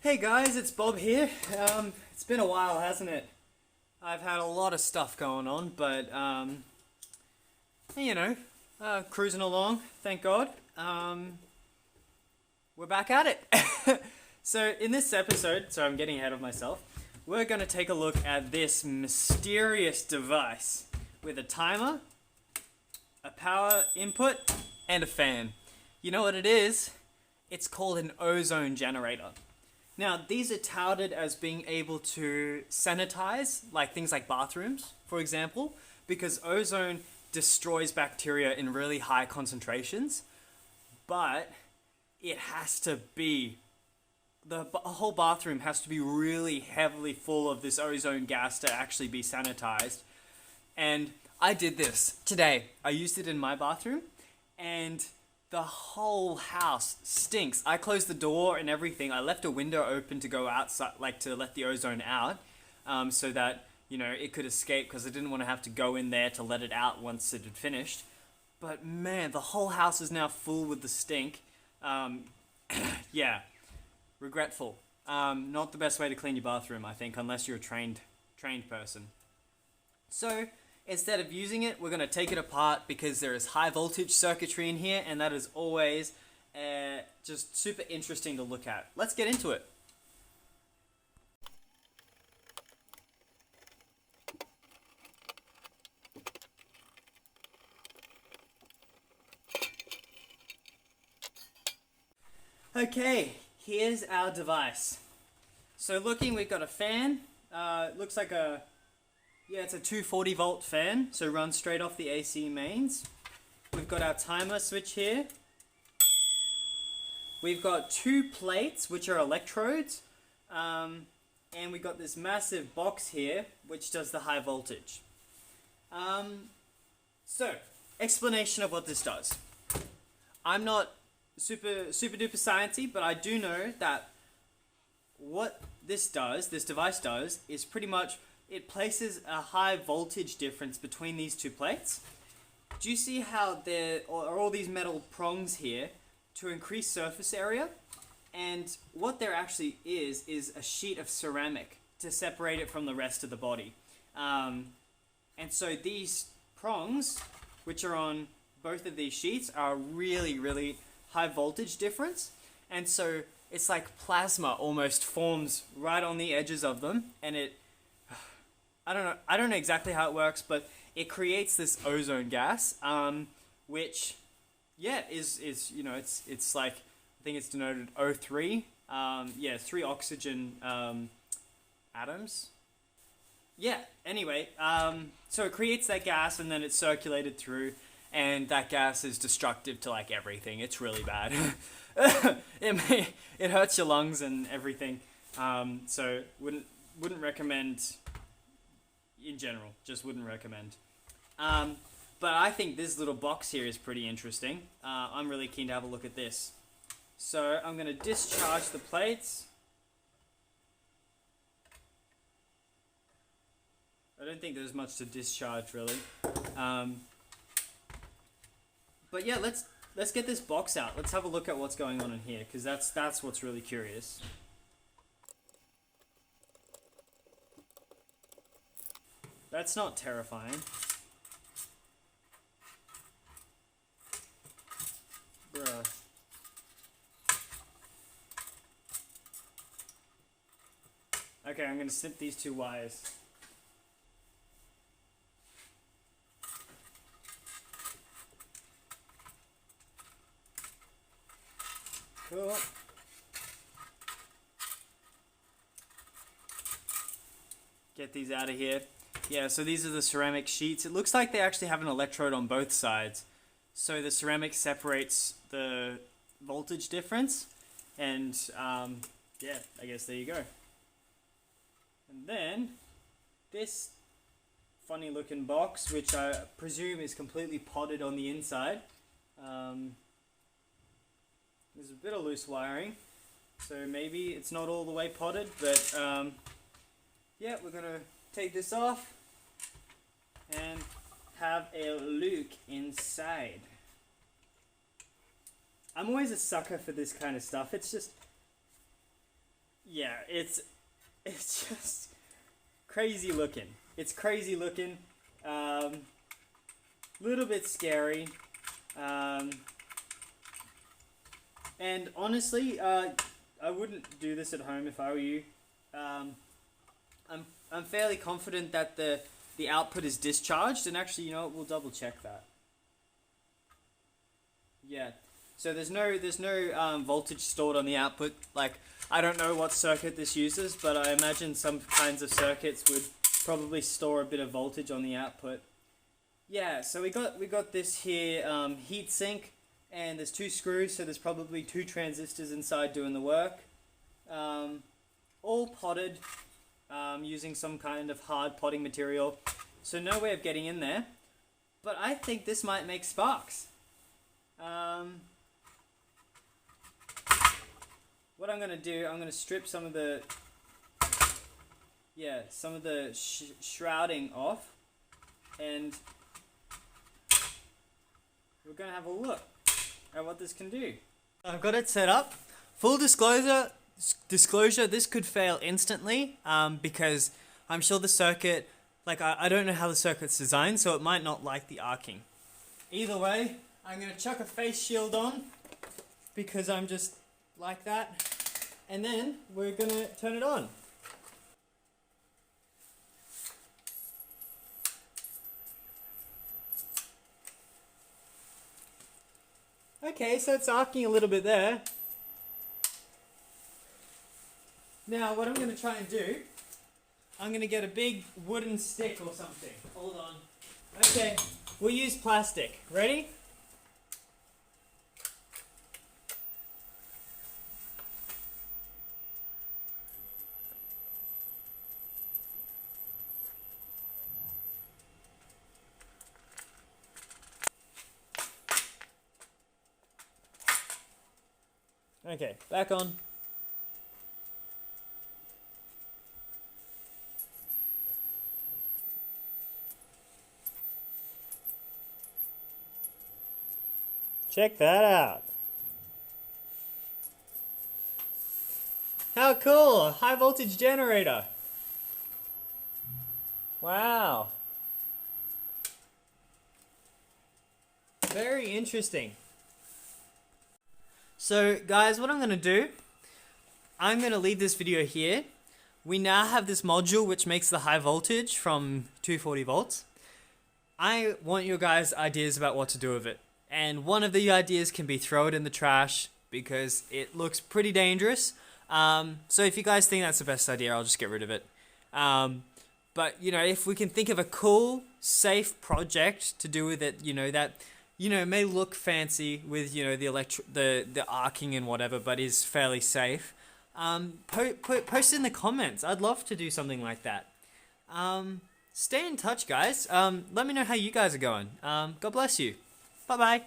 Hey guys, it's Bob here. It's been a while, hasn't it? I've had a lot of stuff going on, but you know, cruising along, thank God. We're back at it. So in this episode, so I'm getting ahead of myself, we're going to take a look at this mysterious device with a timer, a power input, and a fan. You know what it is? It's called an ozone generator. Now, these are touted as being able to sanitize, like things like bathrooms, for example, because ozone destroys bacteria in really high concentrations, but it has to be, the whole bathroom has to be really heavily full of this ozone gas to actually be sanitized. And I did this today. I used it in my bathroom, and the whole house stinks. I closed the door and everything. I left a window open to go outside, like to let the ozone out, so that, you know, it could escape, because I didn't want to have to go in there to let it out once it had finished. But man, the whole house is now full with the stink. Yeah, regretful. Not the best way to clean your bathroom, I think, unless you're a trained person. So instead of using it, we're going to take it apart, because there is high voltage circuitry in here, and that is always just super interesting to look at. Let's get into it. Okay, here's our device. So looking, we've got a fan. Looks like it's a 240 volt fan, so runs straight off the AC mains. We've got our timer switch here. We've got two plates, which are electrodes. And we've got this massive box here, which does the high voltage. So, explanation of what this does. I'm not super duper sciencey, but I do know that what this device does, is pretty much, it places a high voltage difference between these two plates. Do you see how there are all these metal prongs here to increase surface area? And what there actually is a sheet of ceramic to separate it from the rest of the body. And so these prongs, which are on both of these sheets, are really, really high voltage difference. And so it's like plasma almost forms right on the edges of them, and I don't know exactly how it works, but it creates this ozone gas, which, yeah, is you know, it's like, I think it's denoted O3. Yeah, 3 oxygen atoms. Yeah. Anyway, so it creates that gas, and then it's circulated through, and that gas is destructive to like everything. It's really bad. It hurts your lungs and everything. So wouldn't recommend. In general, just wouldn't recommend. But I think this little box here is pretty interesting. I'm really keen to have a look at this. So I'm going to discharge the plates. I don't think there's much to discharge, really. But yeah, let's get this box out. Let's have a look at what's going on in here, because that's what's really curious. That's not terrifying. Bruh. Okay, I'm gonna snip these two wires. Cool. Get these out of here. Yeah, so these are the ceramic sheets. It looks like they actually have an electrode on both sides. So the ceramic separates the voltage difference. And, yeah, I guess there you go. And then, this funny looking box, which I presume is completely potted on the inside. There's a bit of loose wiring. So maybe it's not all the way potted, but, yeah, we're going to take this off and have a look inside. I'm always a sucker for this kind of stuff. It's just, yeah, it's just crazy looking. It's crazy looking. Little bit scary. And honestly, I wouldn't do this at home if I were you. I'm fairly confident that the output is discharged, and actually, you know what, we'll double check that. Yeah. So there's no voltage stored on the output. Like, I don't know what circuit this uses, but I imagine some kinds of circuits would probably store a bit of voltage on the output. Yeah, so we got this here heat sink, and there's 2 screws, so there's probably 2 transistors inside doing the work. All potted, using some kind of hard potting material, so no way of getting in there. But I think this might make sparks. What I'm gonna do, I'm gonna strip some of the shrouding off, and we're gonna have a look at what this can do. I've got it set up. Full disclosure, this could fail instantly, because I'm sure the circuit, like I don't know how the circuit's designed, so it might not like the arcing. Either way, I'm gonna chuck a face shield on, because I'm just like that, and then we're gonna turn it on. Okay, so it's arcing a little bit there. Now, what I'm going to try and do, I'm going to get a big wooden stick or something. Hold on. Okay, we'll use plastic. Ready? Okay, back on. Check that out. How cool! A high voltage generator. Wow. Very interesting. So guys, what I'm going to do, I'm going to leave this video here. We now have this module which makes the high voltage from 240 volts. I want your guys' ideas about what to do with it. And one of the ideas can be throw it in the trash because it looks pretty dangerous. So if you guys think that's the best idea, I'll just get rid of it. But, you know, if we can think of a cool, safe project to do with it, you know, that, you know, may look fancy with, you know, the arcing and whatever, but is fairly safe, post it in the comments. I'd love to do something like that. Stay in touch, guys. Let me know how you guys are going. God bless you. Bye-bye.